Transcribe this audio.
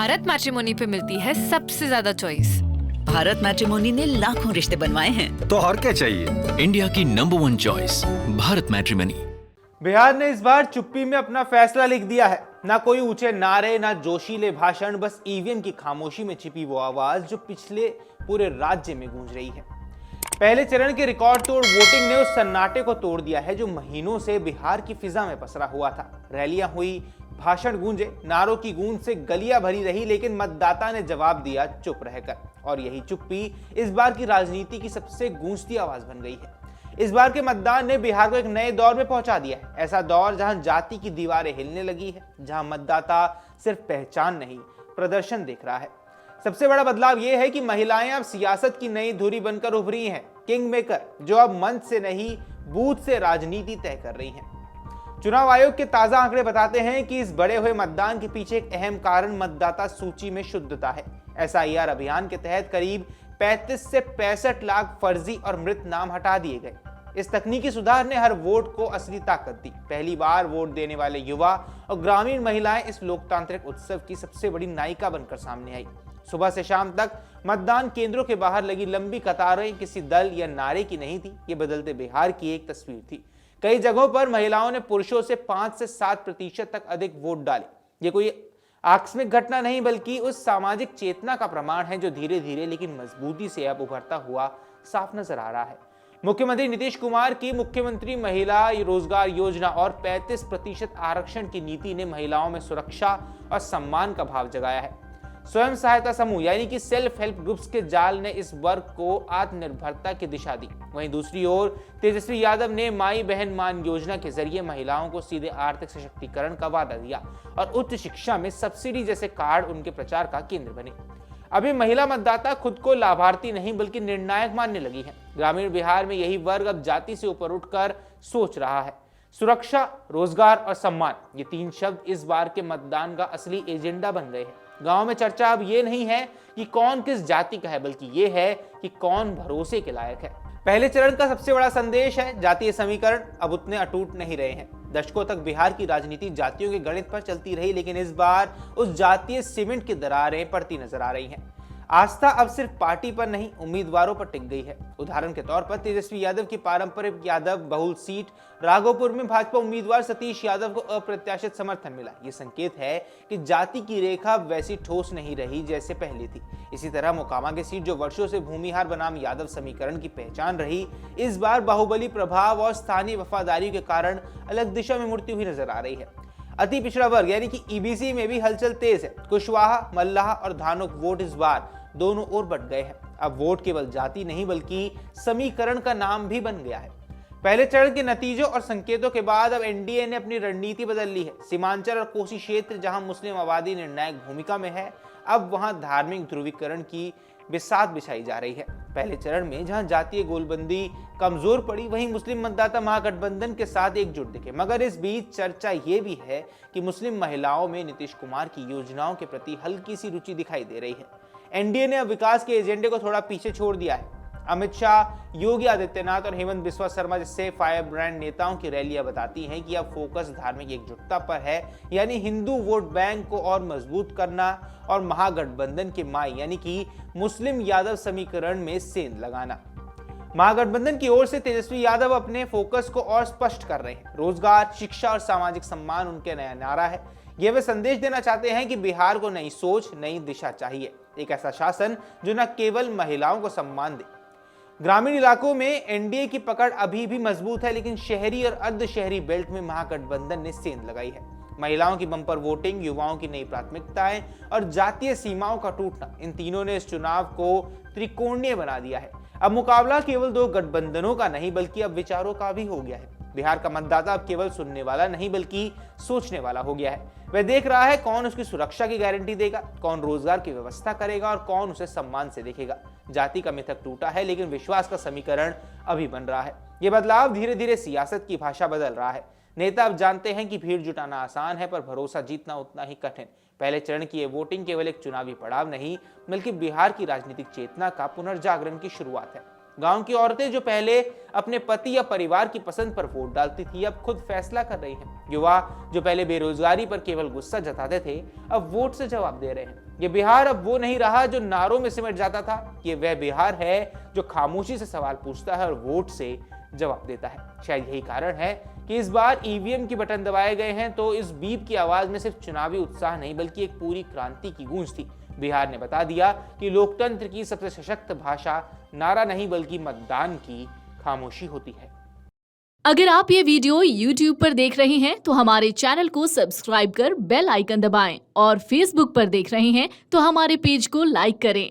Bharat matrimony पे मिलती है सबसे ज्यादा चॉइस। भारत मैट्रिमोनी ने लाखों रिश्ते बनवाए हैं। तो और क्या चाहिए? इंडिया की number 1 choice Bharat matrimony. Bihar ने इस बार चुप्पी में अपना फैसला लिख दिया है। ना कोई ऊंचे नारे, ना जोशीले भाषण, बस ईवीएम की खामोशी में छिपी वो आवाज जो पिछले पूरे राज्य में गूंज रही है। पहले चरण के रिकॉर्ड तोड़ वोटिंग ने उस सन्नाटे को तोड़ दिया है जो महीनों से बिहार की फिजा में पसरा हुआ था। रैलियां हुई, भाषण गूंजे, नारों की गूंज से गलियां भरी रही, लेकिन मतदाता ने जवाब दिया चुप रहकर। और यही चुप्पी इस बार की राजनीति की सबसे गूंजती आवाज बन गई है। इस बार के मतदान ने बिहार को एक नए दौर में पहुंचा दिया है। ऐसा दौर जहां जाति की दीवारें हिलने लगी है, जहां मतदाता सिर्फ पहचान नहीं, प्रदर्शन देख रहा है। सबसे बड़ा बदलाव यह है कि महिलाएं अब सियासत की नई धुरी बनकर उभरी हैं, किंग मेकर, जो अब मंच से नहीं बूथ से राजनीति तय कर रही हैं। चुनाव आयोग के ताजा आंकड़े बताते हैं कि इस बड़े हुए मतदान के पीछे एक अहम कारण मतदाता सूची में शुद्धता है। एसआईआर अभियान के तहत करीब 35 से 65 लाख फर्जी और मृत नाम हटा दिए गए। इस तकनीकी सुधार ने हर वोट को असली ताकत दी। पहली बार वोट देने वाले युवा और ग्रामीण महिलाएं इस लोकतांत्रिक उत्सव की सबसे बड़ी नायिका बनकर सामने आई। सुबह से शाम तक मतदान केंद्रों के बाहर लगी लंबी कतारें किसी दल या नारे की नहीं थी, ये बदलते बिहार की एक तस्वीर थी। कई जगहों पर महिलाओं ने पुरुषों से 5 से 7% तक अधिक वोट डाले। ये कोई आकस्मिक घटना नहीं, बल्कि उस सामाजिक चेतना का प्रमाण है जो धीरे धीरे लेकिन मजबूती से अब उभरता हुआ साफ नजर आ रहा है। मुख्यमंत्री नीतीश कुमार की मुख्यमंत्री महिला रोजगार योजना और 35% आरक्षण की नीति ने महिलाओं में सुरक्षा और सम्मान का भाव जगाया है। स्वयं सहायता समूह यानी कि सेल्फ हेल्प ग्रुप्स के जाल ने इस वर्ग को आत्मनिर्भरता की दिशा दी। वहीं दूसरी ओर तेजस्वी यादव ने माई बहन मान योजना के जरिए महिलाओं को सीधे आर्थिक सशक्तिकरण का वादा दिया और उच्च शिक्षा में सब्सिडी जैसे कार्ड उनके प्रचार का केंद्र बने। अभी महिला मतदाता खुद को लाभार्थी नहीं बल्कि निर्णायक मानने लगी है। ग्रामीण बिहार में यही वर्ग अब जाति से ऊपर उठकर सोच रहा है। सुरक्षा, रोजगार और सम्मान, ये 3 शब्द इस बार के मतदान का असली एजेंडा बन गए हैं। गांव में चर्चा अब ये नहीं है कि कौन किस जाति का है, बल्कि ये है कि कौन भरोसे के लायक है। पहले चरण का सबसे बड़ा संदेश है जातीय समीकरण अब उतने अटूट नहीं रहे हैं। दशकों तक बिहार की राजनीति जातियों के गणित पर चलती रही, लेकिन इस बार उस जातीय सीमेंट की दरारें पड़ती नजर आ रही हैं। आस्था अब सिर्फ पार्टी पर नहीं, उम्मीदवारों पर टिक गई है। उदाहरण के तौर पर तेजस्वी यादव की पारंपरिक यादव बहुल सीट राघोपुर में भाजपा उम्मीदवार सतीश यादव को अप्रत्याशित समर्थन मिला। ये संकेत है कि जाति की रेखा वैसी ठोस नहीं रही जैसे पहले थी। इसी तरह मोकामा की सीट जो वर्षों से भूमिहार बनाम यादव समीकरण की पहचान रही, इस बार बाहुबली प्रभाव और स्थानीय वफादारी के कारण अलग दिशा में मुड़ती हुई नजर आ रही है। अति पिछड़ा वर्ग यानी कि ईबीसी में भी हलचल तेज है। कुशवाहा, मल्लाह और धानुक वोट इस बार दोनों ओर बढ़ गए हैं। अब वोट केवल जाति नहीं बल्कि समीकरण का नाम भी बन गया है। पहले चरण के नतीजों और संकेतों के बाद अब एनडीए ने अपनी रणनीति बदल ली है। सीमांचल और कोसी क्षेत्र जहां मुस्लिम आबादी निर्णायक भूमिका में है, अब वहां धार्मिक ध्रुवीकरण की बिसात बिछाई जा रही है। पहले चरण में जहां जातीय गोलबंदी कमजोर पड़ी, वहीं मुस्लिम मतदाता महागठबंधन के साथ एकजुट दिखे। मगर इस बीच चर्चा ये भी है कि मुस्लिम महिलाओं में नीतीश कुमार की योजनाओं के प्रति हल्की सी रुचि दिखाई दे रही है। एनडीए ने अब विकास के एजेंडे को थोड़ा पीछे छोड़ दिया है। अमित शाह, योगी आदित्यनाथ और हेमंत बिस्वा शर्मा जैसे फायर ब्रांड नेताओं की रैलियां बताती हैं कि अब फोकस धार्मिक एकजुटता पर है, यानी हिंदू वोट बैंक को और मजबूत करना और महागठबंधन के माई यानी कि मुस्लिम यादव समीकरण में सेंध लगाना। महागठबंधन की ओर से तेजस्वी यादव अपने फोकस को और स्पष्ट कर रहे हैं। रोजगार, शिक्षा और सामाजिक सम्मान उनके नया नारा है। ये वे संदेश देना चाहते हैं कि बिहार को नई सोच, नई दिशा चाहिए। एक ऐसा शासन जो न केवल महिलाओं को सम्मान दे। ग्रामीण इलाकों में एनडीए की पकड़ अभी भी मजबूत है, लेकिन शहरी और अर्ध शहरी बेल्ट में महागठबंधन ने सेंध लगाई है। महिलाओं की बंपर वोटिंग, युवाओं की नई प्राथमिकताएं और जातीय सीमाओं का टूटना, इन तीनों ने इस चुनाव को त्रिकोणीय बना दिया है। अब मुकाबला केवल 2 गठबंधनों का नहीं बल्कि अब विचारों का भी हो गया है। बिहार का मतदाता अब केवल सुनने वाला नहीं बल्कि सोचने वाला हो गया है। वह देख रहा है कौन उसकी सुरक्षा की गारंटी देगा, कौन रोजगार की व्यवस्था करेगा और कौन उसे सम्मान से देखेगा। जाति का मिथक टूटा है, लेकिन विश्वास का समीकरण अभी बन रहा है। यह बदलाव धीरे धीरे सियासत की भाषा बदल रहा है। नेता अब जानते हैं कि भीड़ जुटाना आसान है, पर भरोसा जीतना उतना ही कठिन। पहले चरण की ये वोटिंग केवल एक चुनावी पड़ाव नहीं बल्कि बिहार की राजनीतिक चेतना का पुनर्जागरण की शुरुआत है। गांव की औरतें जो पहले अपने पति या परिवार की पसंद पर वोट डालती थी, अब खुद फैसला कर रही हैं। युवा जो पहले बेरोजगारी पर केवल गुस्सा जताते थे, अब वोट से जवाब दे रहे हैं। ये बिहार अब वो नहीं रहा जो नारों में सिमट जाता था। ये वह बिहार है जो खामोशी से सवाल पूछता है और वोट से जवाब देता है। शायद यही कारण है कि इस बार ईवीएम के बटन दबाए गए हैं तो इस बीप की आवाज में सिर्फ चुनावी उत्साह नहीं बल्कि एक पूरी क्रांति की गूंज थी। बिहार ने बता दिया कि लोकतंत्र की सबसे सशक्त भाषा नारा नहीं बल्कि मतदान की खामोशी होती है। अगर आप ये वीडियो YouTube पर देख रहे हैं तो हमारे चैनल को सब्सक्राइब कर बेल आइकन दबाएं और Facebook पर देख रहे हैं तो हमारे पेज को लाइक करें।